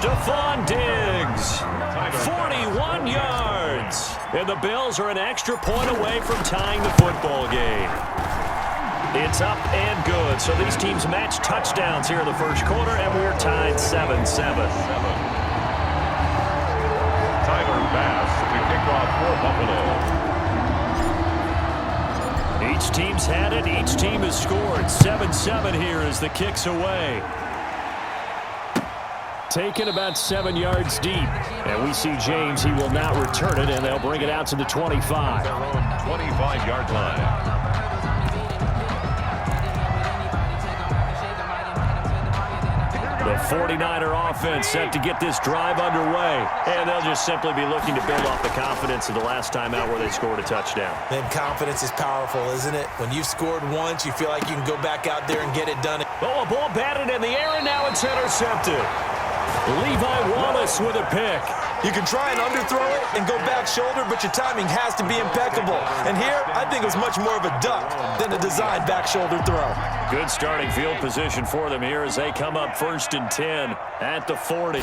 Stephon Diggs, 41 yards. And the Bills are an extra point away from tying the football game. It's up and good. So these teams match touchdowns here in the first quarter, and we're tied 7-7. Tyler Bass to kick off for Buffalo. Each team's had it. Each team has scored. 7-7 here as the kick's away. Taken about 7 yards deep. And we see James. He will not return it, and they'll bring it out to the 25. Their own 25-yard line. The 49er offense set to get this drive underway. And they'll just simply be looking to build off the confidence of the last time out where they scored a touchdown. And confidence is powerful, isn't it? When you've scored once, you feel like you can go back out there and get it done. Oh, a ball batted in the air, and now it's intercepted. Levi Wallace with a pick. You can try and underthrow it and go back shoulder, but your timing has to be impeccable. And here, I think it was much more of a duck than a designed back shoulder throw. Good starting field position for them here as they come up 1st and 10 at the 40.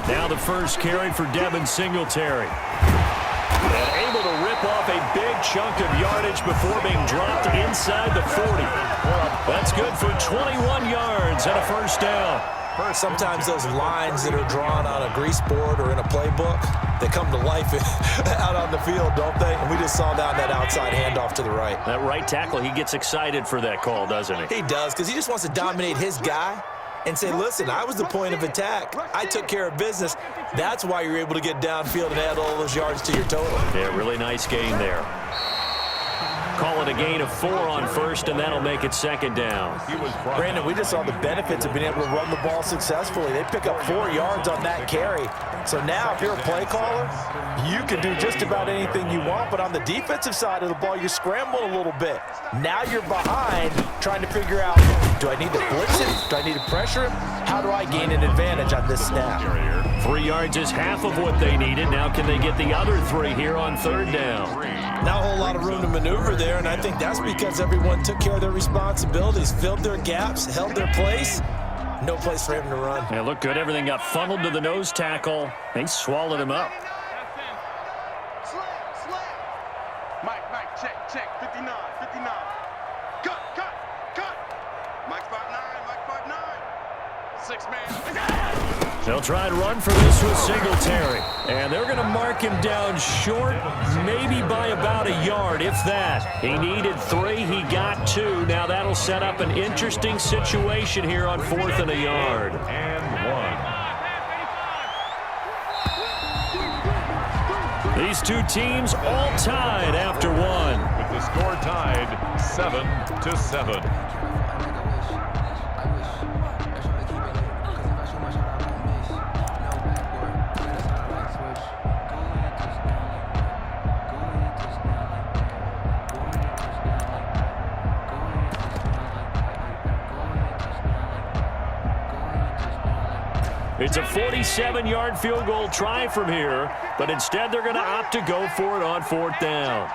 Now the first carry for Devin Singletary. And able to rip off a big chunk of yardage before being dropped inside the 40. That's good for 21 yards and a first down. Sometimes those lines that are drawn on a grease board or in a playbook, they come to life out on the field, don't they? And we just saw down that outside handoff to the right. That right tackle, he gets excited for that call, doesn't he? He does, because he just wants to dominate his guy and say, listen, I was the point of attack. I took care of business. That's why you're able to get downfield and add all those yards to your total. Yeah, really nice gain there. Call it a gain of 4 on first, and that'll make it second down. Brandon, we just saw the benefits of being able to run the ball successfully. They pick up 4 yards on that carry. So now if you're a play caller, you can do just about anything you want, but on the defensive side of the ball, you scramble a little bit. Now you're behind trying to figure out, do I need to blitz him? Do I need to pressure him? How do I gain an advantage on this snap? 3 yards is half of what they needed. Now can they get the other 3 here on third down? Not a whole lot of room to maneuver there, and I think that's because everyone took care of their responsibilities, filled their gaps, held their place. No place for him to run. Yeah, looked good. Everything got funneled to the nose tackle. They swallowed him up. Mike, check, 59. Cut. Mike 5'9", 6-man. They'll try and run for this with Singletary. And they're going to mark him down short, maybe by about a yard, if that. He needed 3. He got 2. Now that'll set up an interesting situation here on 4th and a yard. And 1. These two teams all tied after 1. with the score tied 7-7. It's a 47-yard field goal try from here, but instead they're going to opt to go for it on 4th down.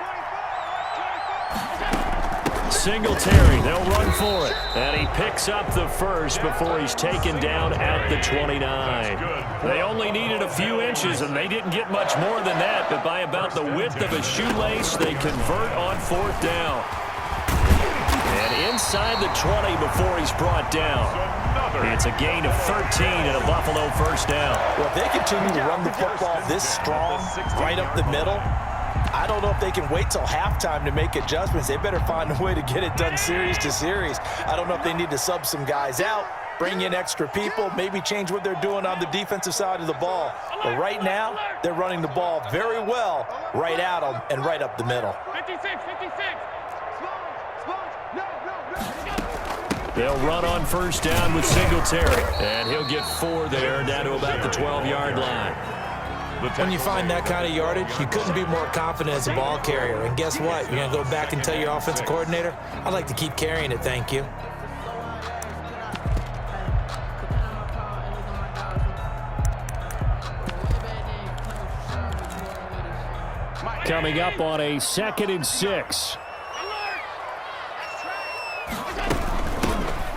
Singletary, they'll run for it. And he picks up the first before he's taken down at the 29. They only needed a few inches, and they didn't get much more than that, but by about the width of a shoelace, they convert on 4th down. And inside the 20 before he's brought down. It's a gain of 13 and a Buffalo first down. Well, if they continue to run the football this strong, right up the middle, I don't know if they can wait till halftime to make adjustments. They better find a way to get it done series to series. I don't know if they need to sub some guys out, bring in extra people, maybe change what they're doing on the defensive side of the ball. But right now, they're running the ball very well right at them and right up the middle. 56. They'll run on first down with Singletary. And he'll get 4 there, down to about the 12-yard line. When you find that kind of yardage, you couldn't be more confident as a ball carrier. And guess what? You're going to go back and tell your offensive coordinator, I'd like to keep carrying it, thank you. Coming up on a 2nd and 6.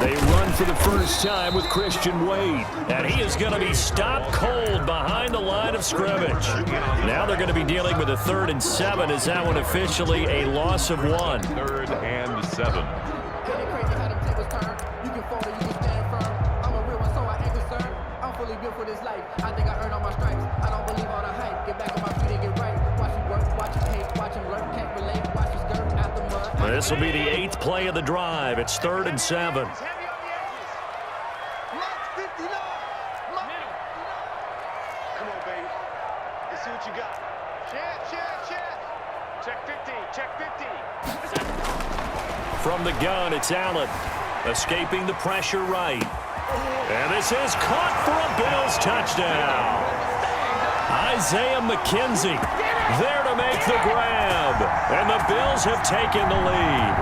They run for the first time with Christian Wade. And he is going to be stopped cold behind the line of scrimmage. Now they're going to be dealing with a 3rd and 7. Is that one officially a loss of 1? 3rd and 7. For this life, I think I earned all my stripes. I don't believe all the hype. Get back on my feet and get right. Watch him work, watch him hate, watch him lurk, can't relate. Watch his skirt out the mud. This will be the 8th play of the drive. It's 3rd and 7. Heavy on the edges. Mark 59. Mark 59. Come on, baby. Let's see what you got. Check. Check 15. Check 15. From the gun, it's Allen. Escaping the pressure right. And this is caught for a Bills touchdown. Isaiah McKenzie there to make the grab. And the Bills have taken the lead.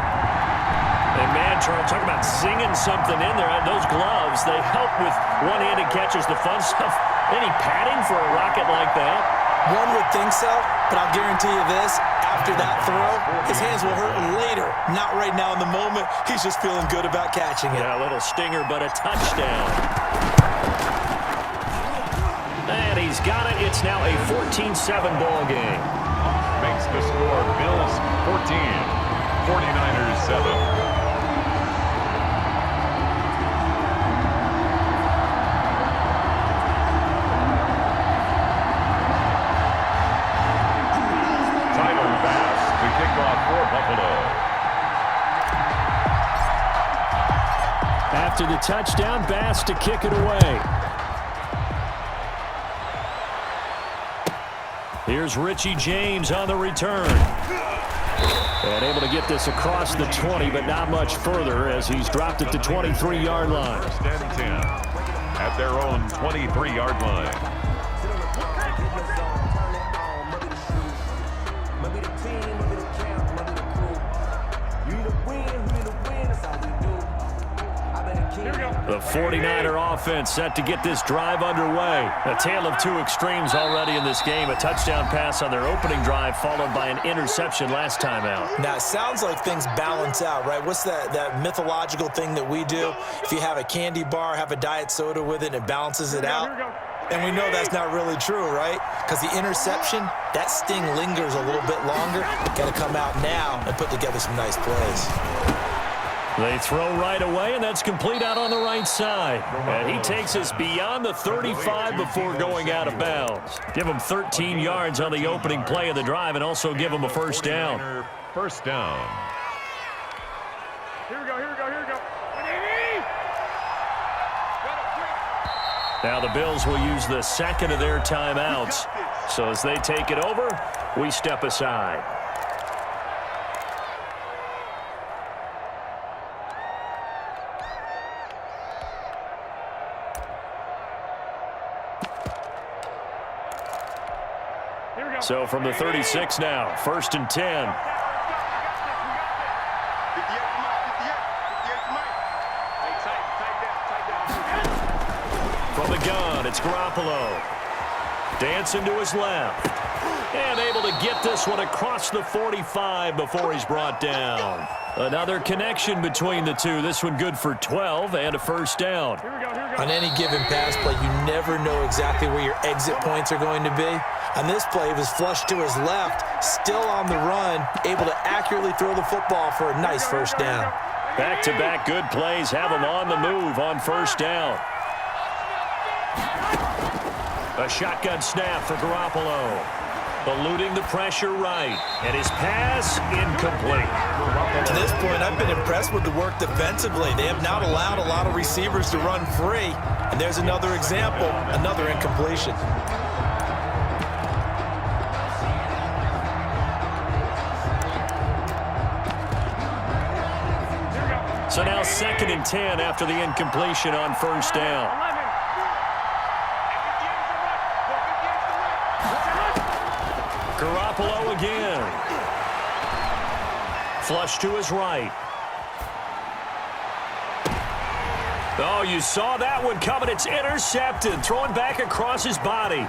And man, Charles, talk about singing something in there. Those gloves, they help with one-handed catches, the fun stuff. Any padding for a rocket like that? One would think so, but I'll guarantee you this. After that throw, his hands will hurt later. Not right now in the moment. He's just feeling good about catching it. Yeah, a little stinger, but a touchdown. And he's got it. It's now a 14-7 ball game. Makes the score Bills 14, 49ers 7. After the touchdown, Bass to kick it away. Here's Richie James on the return. And able to get this across the 20, but not much further as he's dropped it to 23-yard line. 1st and 10 at their own 23-yard line. The 49er offense set to get this drive underway. A tale of two extremes already in this game. A touchdown pass on their opening drive followed by an interception last time out. Now, it sounds like things balance out, right? What's that mythological thing that we do? If you have a candy bar, have a diet soda with it, it balances it out. And we know that's not really true, right? Because the interception, that sting lingers a little bit longer. Got to come out now and put together some nice plays. They throw right away, and that's complete out on the right side. And he takes us beyond the 35 before going out of bounds. Give him 13 yards on the opening play of the drive and also give him a first down. First down. Here we go. Now the Bills will use the second of their timeouts. So as they take it over, we step aside. So from the 36 now, 1st and 10. From the gun, it's Garoppolo. Dancing to his left. And able to get this one across the 45 before he's brought down. Another connection between the two. This one good for 12 and a first down. On any given pass play, you never know exactly where your exit points are going to be. On this play, it was flushed to his left, still on the run, able to accurately throw the football for a nice first down. Back-to-back good plays have him on the move on first down. A shotgun snap for Garoppolo. Eluding the pressure right. And his pass incomplete. To this point, I've been impressed with the work defensively. They have not allowed a lot of receivers to run free. And there's another example, another incompletion. So now 2nd and 10 after the incompletion on first down. Garoppolo again. Flush to his right. Oh, you saw that one coming. It's intercepted. Throwing back across his body.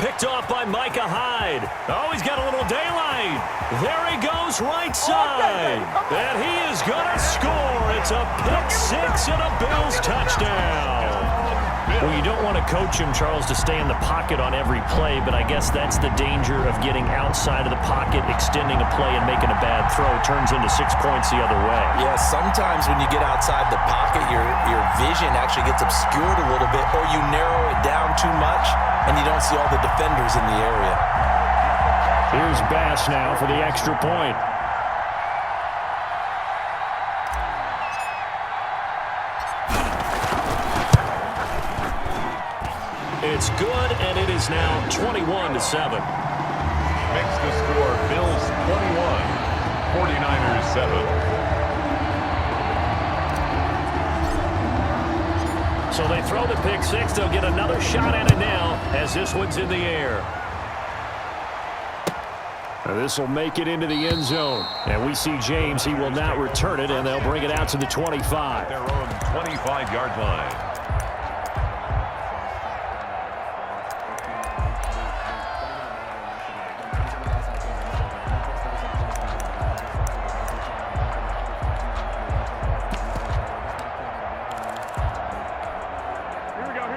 Picked off by Micah Hyde. Oh, he's got a little daylight. There he goes right side. And he is going to score. It's a pick six and a Bills touchdown. Well, you don't want to coach him, Charles, to stay in the pocket on every play, but I guess that's the danger of getting outside of the pocket, extending a play, and making a bad throw. It turns into 6 points the other way. Yeah, sometimes when you get outside the pocket, your vision actually gets obscured a little bit, or you narrow it down too much, and you don't see all the defenders in the area. Here's Bass now for the extra point. It's good, and it is now 21-7. Makes the score Bills 21, 49ers 7. So they throw the pick six. They'll get another shot at it now as this one's in the air. This will make it into the end zone. And we see James. He will not return it, and they'll bring it out to the 25. Their own 25-yard line.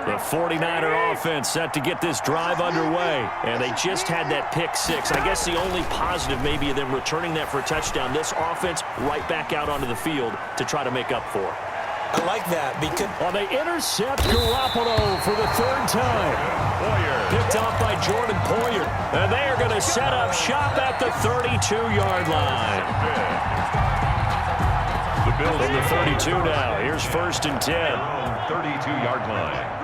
The 49er offense set to get this drive underway, and they just had that pick six. I guess the only positive maybe of them returning that for a touchdown. This offense right back out onto the field to try to make up for. I like that because They intercept Garoppolo for the third time. Picked off by Jordan Poyer, and they are going to set up shop at the 32-yard line. The Bills From the 32 now. Here's 1st and 10. 32-yard line.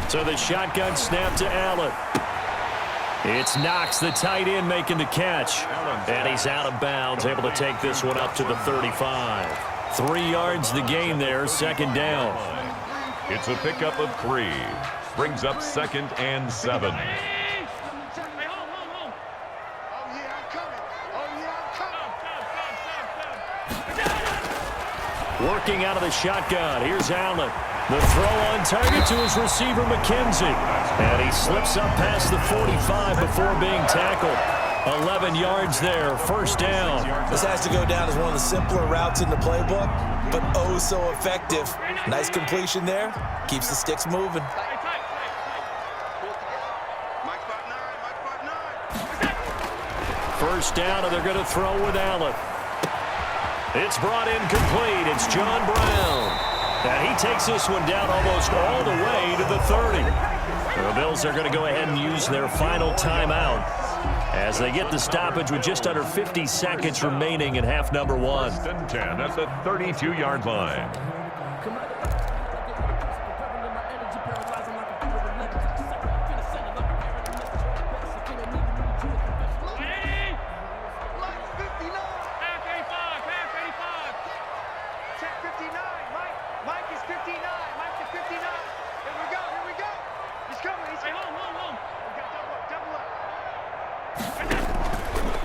So the shotgun snap to Allen. It's Knox, the tight end, making the catch. And he's out of bounds, able to take this one up to the 35. 3 yards the gain there, 2nd down. It's a pickup of 3. Brings up 2nd and 7. Working out of the shotgun. Here's Allen. The throw on target to his receiver, McKenzie. And he slips up past the 45 before being tackled. 11 yards there, 1st down. this has to go down as one of the simpler routes in the playbook, but oh so effective. Nice completion there. Keeps the sticks moving. First down, and they're going to throw with Allen. It's brought in complete. It's John Brown. And he takes this one down almost all the way to the 30. The Bills are going to go ahead and use their final timeout as they get the stoppage with just under 50 seconds remaining in half number 1. 1st and 10 at the 32-yard line.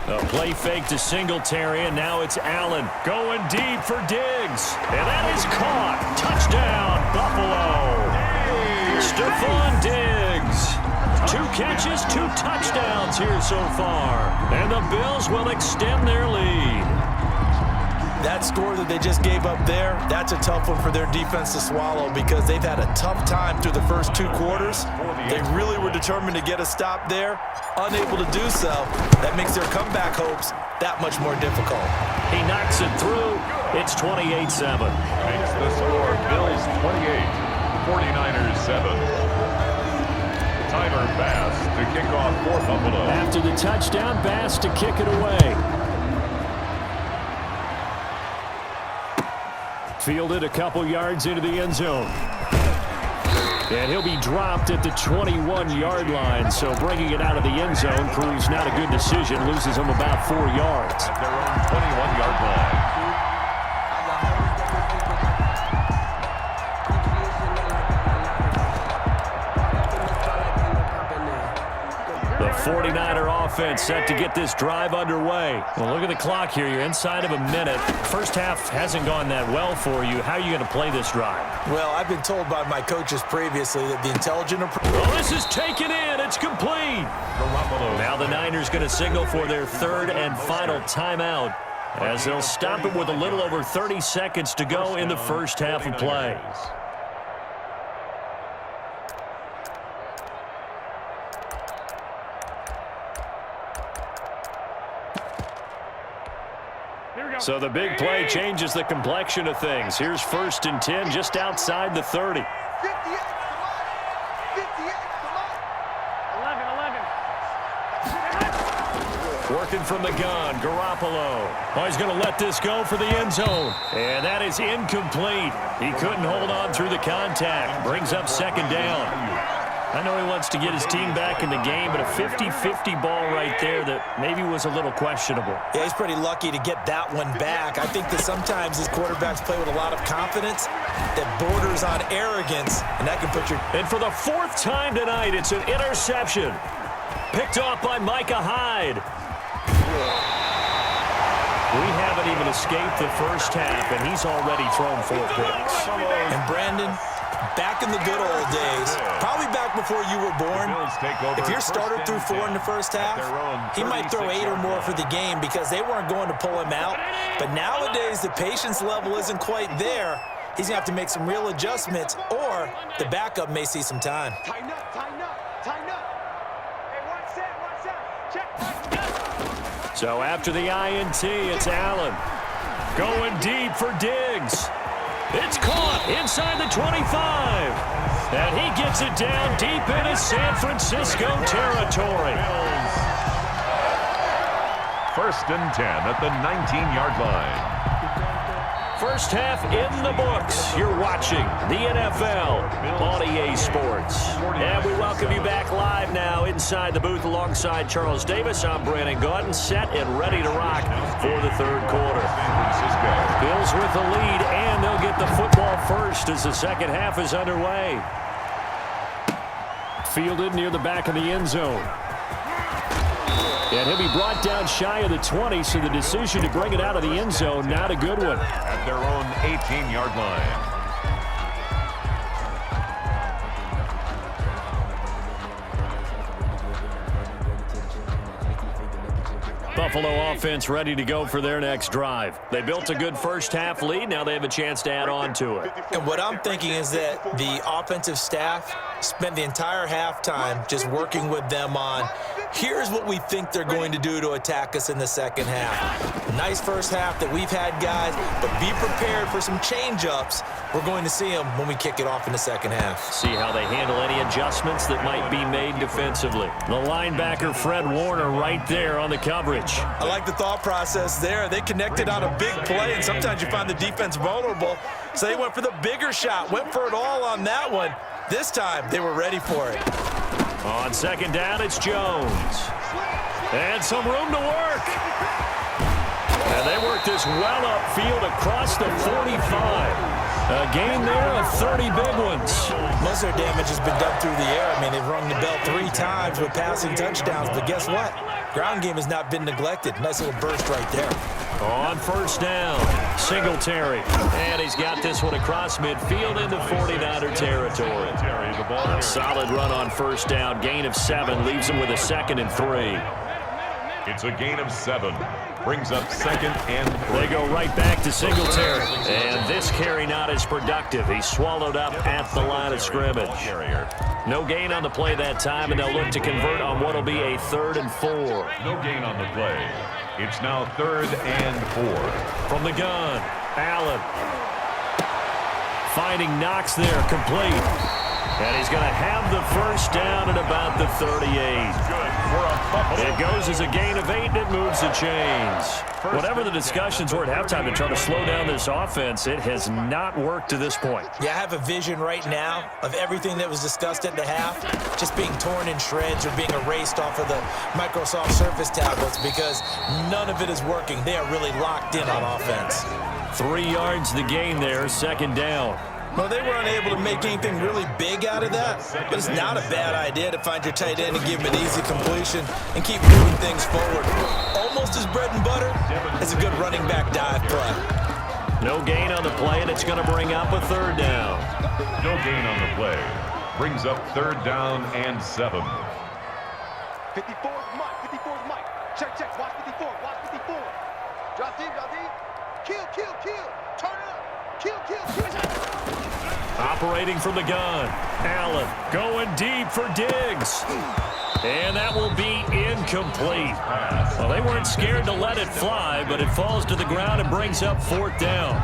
A play fake to Singletary, and now it's Allen going deep for Diggs. And that is caught. Touchdown, Buffalo. Stephon Diggs. 2 catches, 2 touchdowns here so far. And the Bills will extend their lead. That score that they just gave up there, that's a tough one for their defense to swallow because they've had a tough time through the first 2 quarters. They really were determined to get a stop there. Unable to do so, that makes their comeback hopes that much more difficult. He knocks it through. It's 28-7. Makes the score Bills 28, 49ers 7. Tyler Bass to kick off for Buffalo. After the touchdown, Bass to kick it away. Fielded a couple yards into the end zone. And he'll be dropped at the 21-yard line. So bringing it out of the end zone proves not a good decision. Loses him about 4 yards. At their own 21-yard line. 49er offense set to get this drive underway. Well, look at the clock here. You're inside of a minute. First half hasn't gone that well for you. How are you going to play this drive? Well, I've been told by my coaches previously that the intelligent approach... Well, this is taken in. It's complete. Now the Niners going to signal for their third and final timeout as they'll stop it with a little over 30 seconds to go in the first half of play. So the big play changes the complexion of things. Here's 1st and 10 just outside the 30. 58, come on. 58, come on. 11. Working from the gun, Garoppolo. Oh, he's going to let this go for the end zone. And that is incomplete. He couldn't hold on through the contact. Brings up 2nd down. I know he wants to get his team back in the game, but a 50-50 ball right there that maybe was a little questionable. Yeah, he's pretty lucky to get that one back. I think that sometimes his quarterbacks play with a lot of confidence that borders on arrogance, and that can put your... And for the 4th time tonight, it's an interception. Picked off by Micah Hyde. We haven't even escaped the first half, and he's already thrown 4 picks. And Brandon, back in the good old days, probably back before you were born, if your starter threw 4 in the first half, he might throw 8 or more for the game because they weren't going to pull him out. But nowadays, the patience level isn't quite there. He's going to have to make some real adjustments, or the backup may see some time. Tighten up, tighten up, tighten up. Hey, one set. Check. So after the INT, it's Allen. Going deep for Diggs. It's caught inside the 25. And he gets it down deep into San Francisco territory. 1st and 10 at the 19-yard line. First half in the books. You're watching the NFL on EA Sports. And we welcome you back live now inside the booth alongside Charles Davis. I'm Brandon Gaudin, set and ready to rock for the 3rd quarter. Bills with the lead, and they'll get the football first as the 2nd half is underway. Fielded near the back of the end zone. And he'll be brought down shy of the 20, so the decision to bring it out of the end zone, not a good one. At their own 18-yard line. Buffalo offense ready to go for their next drive. They built a good first half lead. Now they have a chance to add on to it. And what I'm thinking is that the offensive staff spent the entire halftime just working with them on, here's what we think they're going to do to attack us in the 2nd half. Nice first half that we've had, guys, but be prepared for some change-ups. We're going to see them when we kick it off in the 2nd half. See how they handle any adjustments that might be made defensively. The linebacker, Fred Warner, right there on the coverage. I like the thought process there. They connected on a big play, and sometimes you find the defense vulnerable. So they went for the bigger shot, went for it all on that one. This time, they were ready for it. On 2nd down, it's Jones. And some room to work. And they work this well upfield across the 45. A gain there of 30 big ones. Most of their damage has been done through the air. I mean, they've rung the bell 3 times with passing touchdowns, but guess what? Ground game has not been neglected. Nice little burst right there. On 1st down, Singletary. And he's got this one across midfield into 49er territory. A solid run on 1st down. Gain of 7 leaves him with a 2nd and 3. It's a gain of 7. Brings up 2nd and 3. They go right back to Singletary. And this carry not as productive. He's swallowed up at the line of scrimmage. No gain on the play that time, and they'll look to convert on what will be a 3rd and 4. No gain on the play. It's now 3rd and 4. From the gun, Allen. Finding Knox there, complete. And he's going to have the 1st down at about the 38. It goes as a gain of 8, and it moves the chains. Whatever the discussions were at halftime to try to slow down this offense, it has not worked to this point. Yeah, I have a vision right now of everything that was discussed at the half just being torn in shreds or being erased off of the Microsoft Surface tablets because none of it is working. They are really locked in on offense. 3 yards the gain there, 2nd down. Well, they were unable to make anything really big out of that, but it's not a bad idea to find your tight end and give him an easy completion and keep moving things forward. Almost as bread and butter as a good running back dive play. No gain on the play, and it's going to bring up a third down. No gain on the play. Brings up third down and 7. 54 Mike. 54 Mike. Check. Watch 54. Watch 54. Drop deep. Kill. Turn it up. Kill. Operating from the gun. Allen going deep for Diggs. And that will be incomplete. Well, they weren't scared to let it fly, but it falls to the ground and brings up fourth down.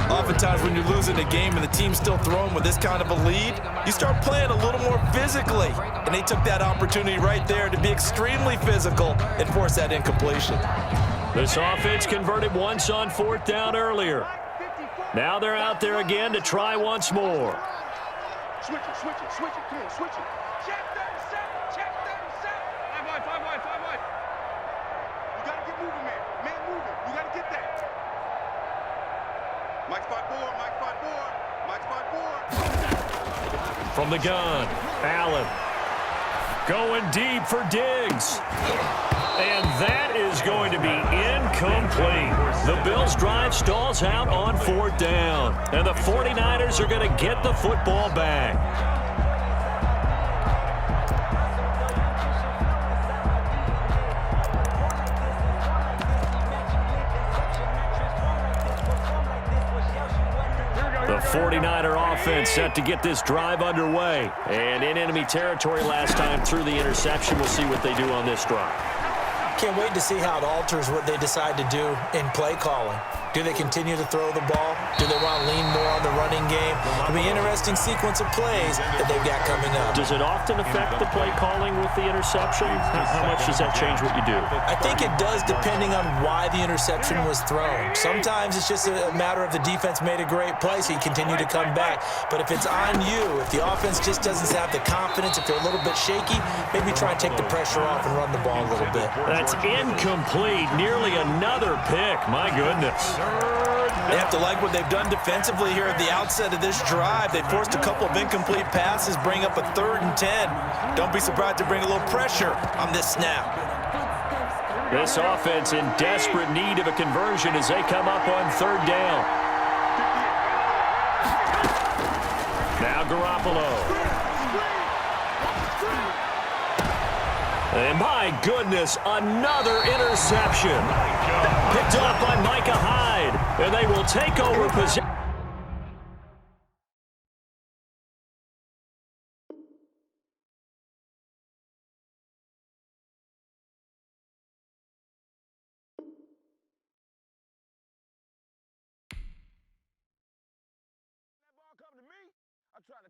Oftentimes when you're losing a game and the team's still throwing with this kind of a lead, you start playing a little more physically. And they took that opportunity right there to be extremely physical and force that incompletion. This offense converted once on fourth down earlier. Now they're out there again to try once more. Switch it. Come on, switch it. Check 37. 5 wide. You got to get moving, man. Man moving. You got to get that. Mike spot board. From the gun, Allen going deep for Diggs. And that is going to be incomplete. The Bills' drive stalls out on fourth down. And the 49ers are going to get the football back. The 49er offense set to get this drive underway. And in enemy territory last time through the interception. We'll see what they do on this drive. Can't wait to see how it alters what they decide to do in play calling. Do they continue to throw the ball? Do they want to lean more on the running game? It'll be an interesting sequence of plays that they've got coming up. Does it often affect the play calling with the interception? How much does that change what you do? I think it does depending on why the interception was thrown. Sometimes it's just a matter of the defense made a great play, so you continue to come back. But if it's on you, if the offense just doesn't have the confidence, if they're a little bit shaky, maybe try and take the pressure off and run the ball a little bit. That's incomplete. Nearly another pick. My goodness. They have to like what they've done defensively here at the outset of this drive. They forced a couple of incomplete passes, bring up a 3rd and 10. Don't be surprised to bring a little pressure on this snap. This offense in desperate need of a conversion as they come up on 3rd down. Now Garoppolo. And my goodness, another interception. Picked off by Micah Hyde. And they will take over possession. That ball come to me, I try to